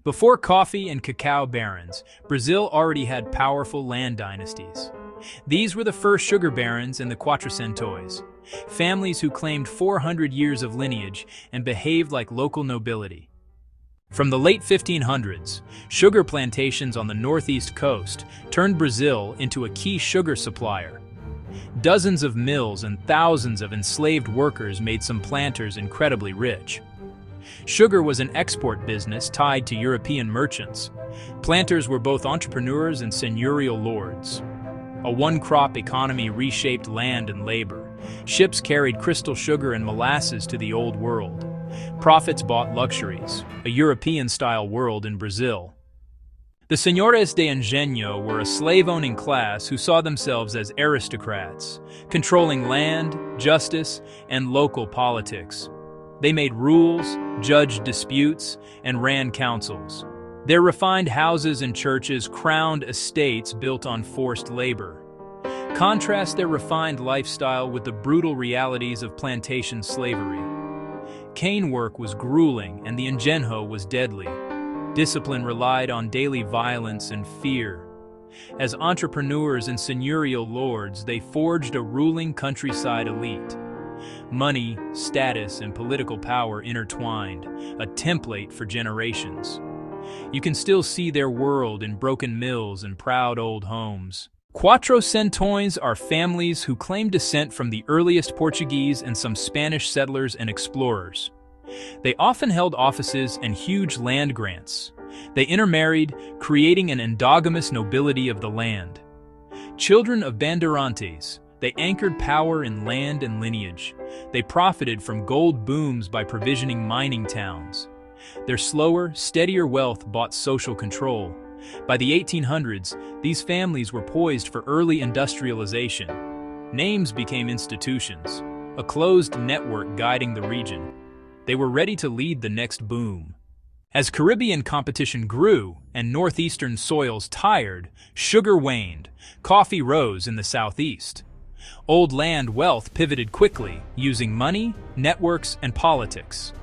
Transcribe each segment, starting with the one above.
Before coffee and cacao barons, Brazil already had powerful land dynasties. These were the first sugar barons and the Quatrocentões, families who claimed 400 years of lineage and behaved like local nobility. From the late 1500s, sugar plantations on the northeast coast turned Brazil into a key sugar supplier. Dozens of mills and thousands of enslaved workers made some planters incredibly rich. Sugar was an export business tied to European merchants. Planters were both entrepreneurs and seigneurial lords. A one-crop economy reshaped land and labor. Ships carried crystal sugar and molasses to the Old World. Profits bought luxuries, a European-style world in Brazil. The senhores de engenho were a slave-owning class who saw themselves as aristocrats, controlling land, justice, and local politics. They made rules, judged disputes, and ran councils. Their refined houses and churches crowned estates built on forced labor. Contrast their refined lifestyle with the brutal realities of plantation slavery. Cane work was grueling and the engenho was deadly. Discipline relied on daily violence and fear. As entrepreneurs and seigneurial lords, they forged a ruling countryside elite. Money, status, and political power intertwined, a template for generations. You can still see their world in broken mills and proud old homes. Quatrocentões are families who claim descent from the earliest Portuguese and some Spanish settlers and explorers. They often held offices and huge land grants. They intermarried, creating an endogamous nobility of the land. Children of bandeirantes, they anchored power in land and lineage. They profited from gold booms by provisioning mining towns. Their slower, steadier wealth bought social control. By the 1800s, these families were poised for early industrialization. Names became institutions, a closed network guiding the region. They were ready to lead the next boom. As Caribbean competition grew and northeastern soils tired, sugar waned, coffee rose in the southeast. Old land wealth pivoted quickly, using money, networks, and politics.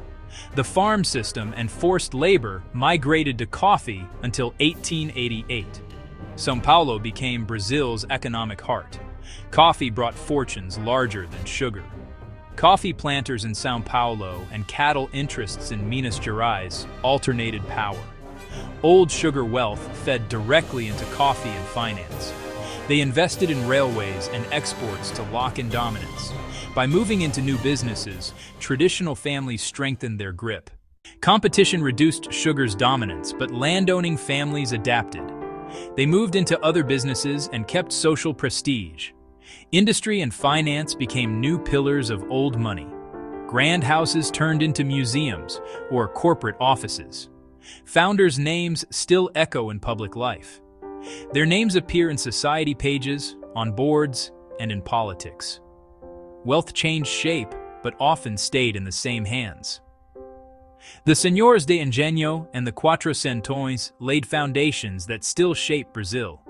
The farm system and forced labor migrated to coffee until 1888. São Paulo became Brazil's economic heart. Coffee brought fortunes larger than sugar. Coffee planters in São Paulo and cattle interests in Minas Gerais alternated power. Old sugar wealth fed directly into coffee and finance. They invested in railways and exports to lock in dominance. By moving into new businesses, traditional families strengthened their grip. Competition reduced sugar's dominance, but landowning families adapted. They moved into other businesses and kept social prestige. Industry and finance became new pillars of old money. Grand houses turned into museums or corporate offices. Founders' names still echo in public life. Their names appear in society pages, on boards, and in politics. Wealth changed shape, but often stayed in the same hands. The senhores de engenho and the Quatrocentões laid foundations that still shape Brazil.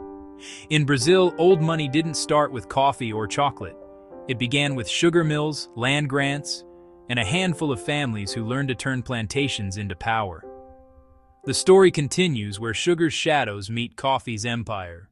In Brazil, old money didn't start with coffee or chocolate. It began with sugar mills, land grants, and a handful of families who learned to turn plantations into power. The story continues where sugar's shadows meet coffee's empire.